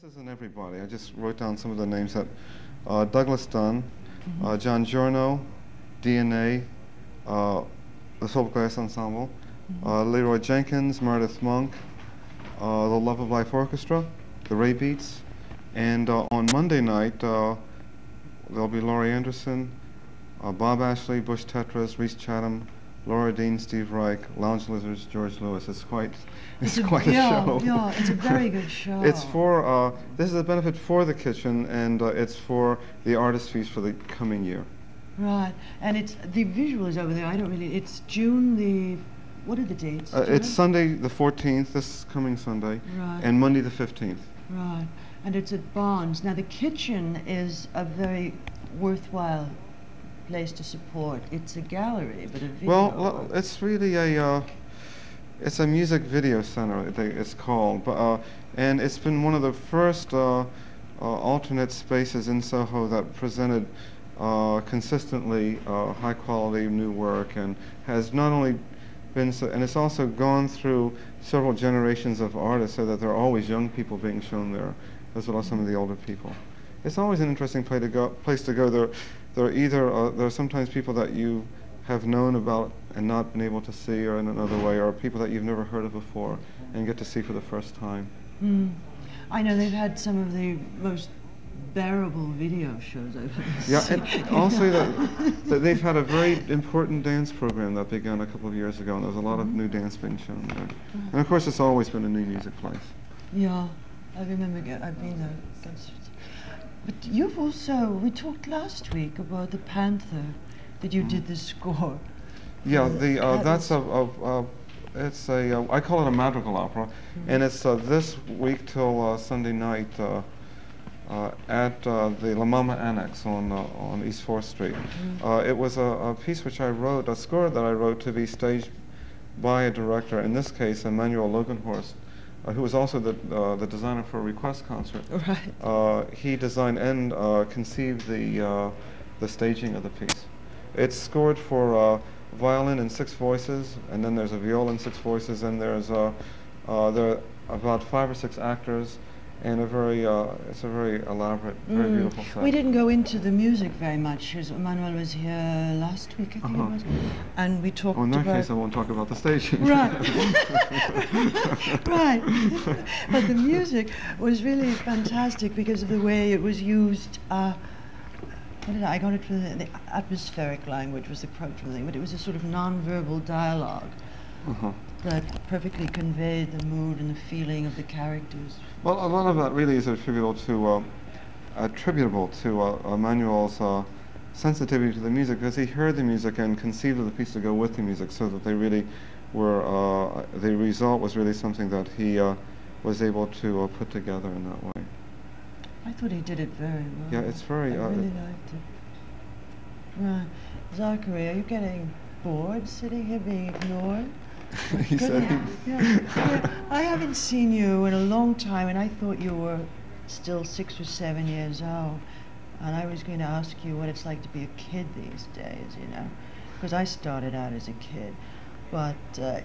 isn't everybody. I just wrote down some of the names that Douglas Dunn, John Giorno, DNA, the Soul Glass Ensemble, Leroy Jenkins, Meredith Monk, the Love of Life Orchestra, the Ray Beats, and on Monday night there'll be Laurie Anderson, Bob Ashley, Bush Tetras, Reese Chatham, Laura Dean, Steve Reich, Lounge Lizards, George Lewis. It's quite a show. Yeah, it's a very good show. It's for, this is a benefit for the kitchen, and it's for the artist fees for the coming year. Right, and it's, the visual is over there, I don't really, it's June the, what are the dates? It's Sunday the 14th, this coming Sunday, right, and Monday the 15th. Right, and it's at Barnes. Now the kitchen is a very worthwhile place to support. It's a gallery, but a video. Well, it's really it's a music video center, it's called, but and it's been one of the first alternate spaces in Soho that presented consistently high quality new work, and has not only been, and it's also gone through several generations of artists, so that there are always young people being shown there, as well as some of the older people. It's always an interesting place to go. There are sometimes people that you have known about and not been able to see, or in another way, or people that you've never heard of before and get to see for the first time. I know they've had some of the most bearable video shows I've ever seen. Yeah, and also that they've had a very important dance program that began a couple of years ago, and there's a lot of new dance being shown there. And of course, it's always been a new music place. Yeah, I remember I've been there. But you've also, we talked last week about the Panther, that you did the score. Yeah, that's it's a, I call it a madrigal opera, and it's this week till Sunday night at the La Mama Annex on East 4th Street. It was a piece which I wrote, a score that I wrote to be staged by a director, in this case Emmanuel Loganhorst, who was also the designer for a Request concert. Right. He designed and conceived the staging of the piece. It's scored for violin in 6 voices, and then there's a viola in 6 voices, and there's there are about 5 or 6 actors, and it's a very elaborate, very beautiful set. We didn't go into the music very much. Emmanuel was here last week, I think it was, and we talked in that about... case, I won't talk about the staging. Right. Right. But the music was really fantastic because of the way it was used. I got it from the atmospheric language was the quote from the thing, but it was a sort of non-verbal dialogue that perfectly conveyed the mood and the feeling of the characters. Well, a lot of that really is attributable to Emmanuel's sensitivity to the music, because he heard the music and conceived of the piece to go with the music, so that they really were, the result was really something that he was able to put together in that way. I thought he did it very well. Yeah, it's very... I really liked it. Right. Zachary, are you getting bored sitting here being ignored? He said... Yeah. I haven't seen you in a long time, and I thought you were still 6 or 7 years old. And I was going to ask you what it's like to be a kid these days, you know, because I started out as a kid. But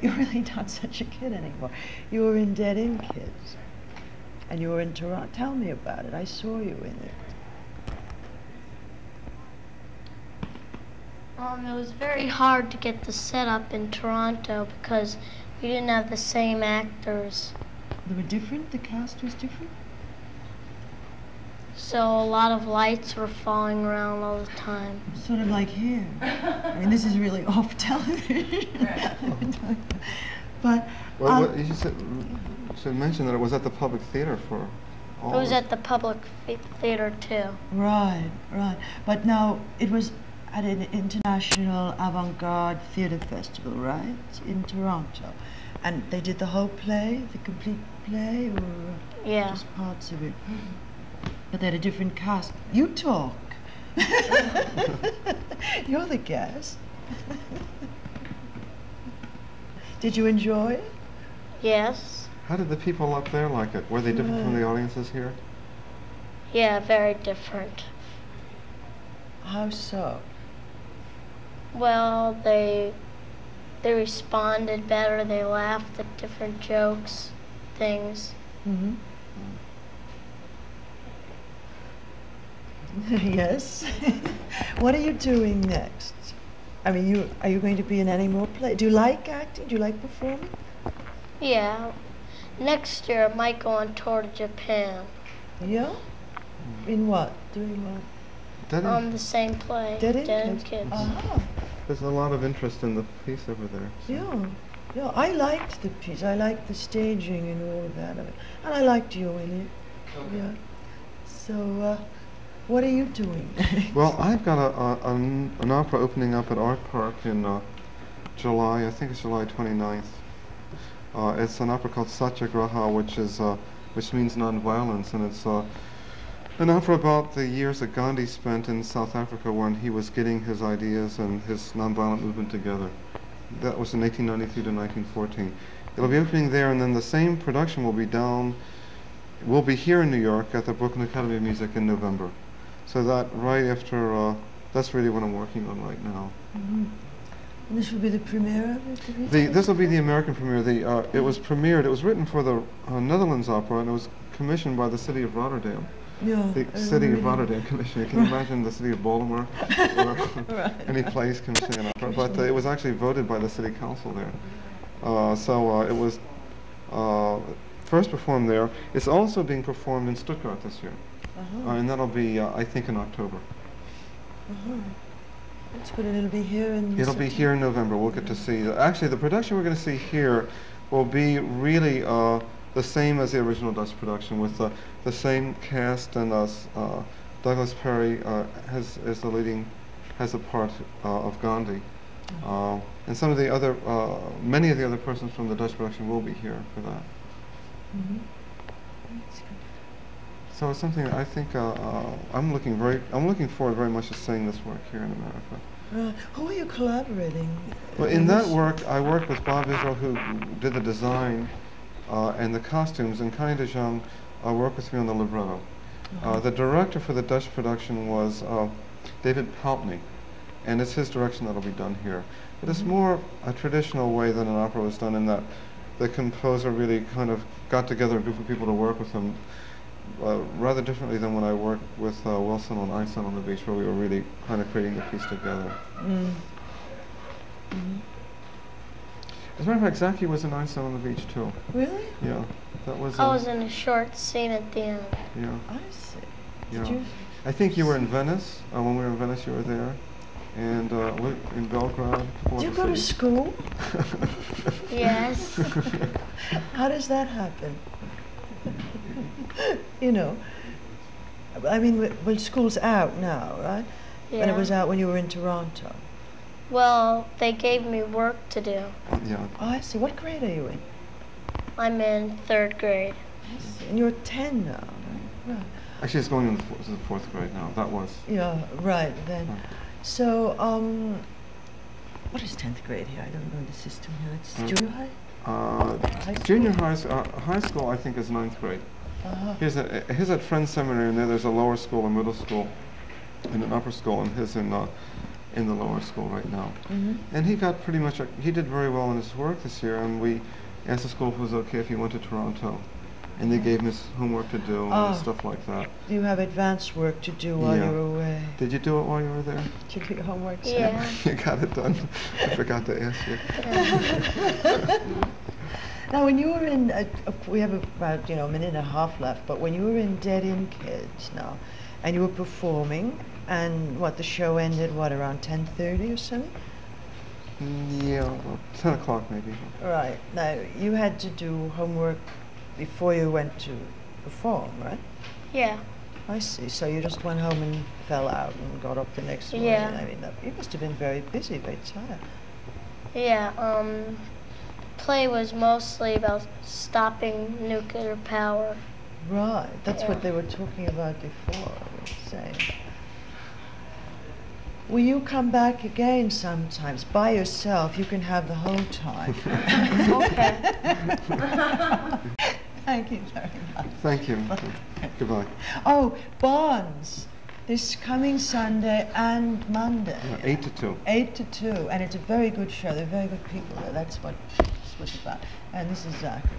you're really not such a kid anymore. You were in Dead End Kids. And you were in Toronto. Tell me about it. I saw you in it. It was very hard to get the setup in Toronto because we didn't have the same actors. They were different? The cast was different? So a lot of lights were falling around all the time. Sort of like here. I mean, this is really off television. But well, you should mention that it was at the Public Theater for all. It was at the Public Theater too. Right, right. But now it was at an International Avant-Garde Theatre Festival, right, in Toronto, and they did the whole play, the complete play, or just parts of it. But they had a different cast. You talk. You're the guest. Did you enjoy it? Yes. How did the people up there like it? Were they different from the audiences here? Yeah, very different. How so? Well, they responded better. They laughed at different jokes, things. Yes. What are you doing next? I mean, are you going to be in any more play? Do you like acting? Do you like performing? Yeah. Next year, I might go on tour to Japan. Yeah? In what? Doing what? On the same play, Dead Dead End End Kids. Uh-huh. There's a lot of interest in the piece over there. So. Yeah. Yeah, I liked the piece. I liked the staging and all of that of it. And I liked you in it. Yeah. So, what are you doing? Well, I've got an opera opening up at Art Park in July. I think it's July 29th. It's an opera called Satyagraha, which means non-violence, and it's an opera about the years that Gandhi spent in South Africa when he was getting his ideas and his non-violent movement together. That was in 1893 to 1914. It'll be opening there, and then the same production will be here in New York at the Brooklyn Academy of Music in November. So that right after, that's really what I'm working on right now. Mm-hmm. And this will be the premiere of it? This will be the American premiere. It was premiered, it was written for the Netherlands Opera, and it was commissioned by the city of Rotterdam. Yeah. The city of Rotterdam commission. Can you imagine the city of Baltimore? Right. Any place commissioning an opera? But it was actually voted by the city council there. It was first performed there. It's also being performed in Stuttgart this year. Uh-huh. And that'll be, I think, in October. Uh-huh. That's good, and it'll be here in It'll be here in November. We'll get to see. Actually, the production we're going to see here will be really the same as the original Dutch production, with the same cast, and Douglas Perry has a part of Gandhi, and some of the other, many of the other persons from the Dutch production will be here for that. Mm-hmm. That's good. So it's something that I think I'm looking forward very much to seeing this work here in America. Who are you collaborating? Well, in that work, I worked with Bob Israel, who did the design and the costumes, and Connie de Jong worked with me on the libretto. The director for the Dutch production was David Paltney, and it's his direction that'll be done here. But it's more a traditional way than an opera was done, in that the composer really kind of got together a group of people to work with him rather differently than when I worked with Wilson on Einstein on the Beach, where we were really kind of creating the piece together. Mm. Mm-hmm. As a matter of fact, Zaki was in Einstein on the Beach too. Really? Yeah, that was. I was in a short scene at the end. Yeah. I see. Yeah. Did you? I think you were in Venice. When we were in Venice, you were there, and in Belgrade. Did you go to school? Yes. How does that happen? You know, I mean, well, school's out now, right? Yeah. And it was out when you were in Toronto. Well, they gave me work to do. Yeah. Oh, I see. What grade are you in? I'm in 3rd grade. I see. And you're 10 now, right? Right. Actually, it's going into the 4th grade now. That was. Yeah, right, then. Right. So, what is 10th grade here? I don't know the system here. It's junior high? Junior high school, I think, is 9th grade. Uh-huh. He's at Friends Seminary, and there's a lower school, a middle school, and an upper school, and his in the lower school right now. Mm-hmm. And he got pretty much, he did very well in his work this year, and we asked the school if it was okay if he went to Toronto. And they gave him his homework to do and stuff like that. You have advanced work to do while you're away. Did you do it while you were there? Did you do your homework? Yeah. You got it done. I forgot to ask you. Now, when you were in, we have about a minute and a half left, but when you were in Dead End Kids now, and you were performing, and the show ended, around 10:30 or something? Yeah, well, 10 o'clock maybe. Right. Now, you had to do homework before you went to perform, right? Yeah. I see. So you just went home and fell out and got up the next morning. Yeah. I mean, you must have been very busy, very tired. Yeah, play was mostly about stopping nuclear power. Right. That's what Yeah. they were talking about before, I was saying. Will you come back again sometimes by yourself? You can have the whole time. Okay. Thank you very much. Thank you. Goodbye. Oh, Bonds, this coming Sunday and Monday. 8 to 2. 8 to 2, and it's a very good show. They're very good people there. That's what it's about. And this is Zachary.